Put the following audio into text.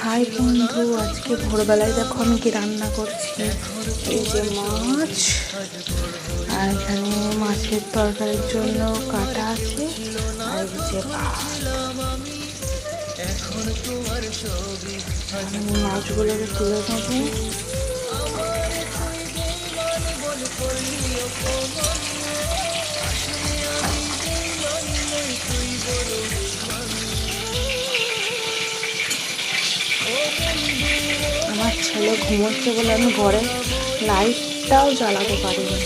High বন্ধু, আজকে ভোরবেলায় দেখো আমি কি রান্না করছি। এই যে মাছ, আর এখানে মাছের তরকারির জন্য কাটা আছে, আর এই যে আমি মাছগুলোকে তুলে নেবো। আমার ছেলে ঘুমোচ্ছে বলে আমি ঘরে লাইটটাও জ্বালাতে পারিনি।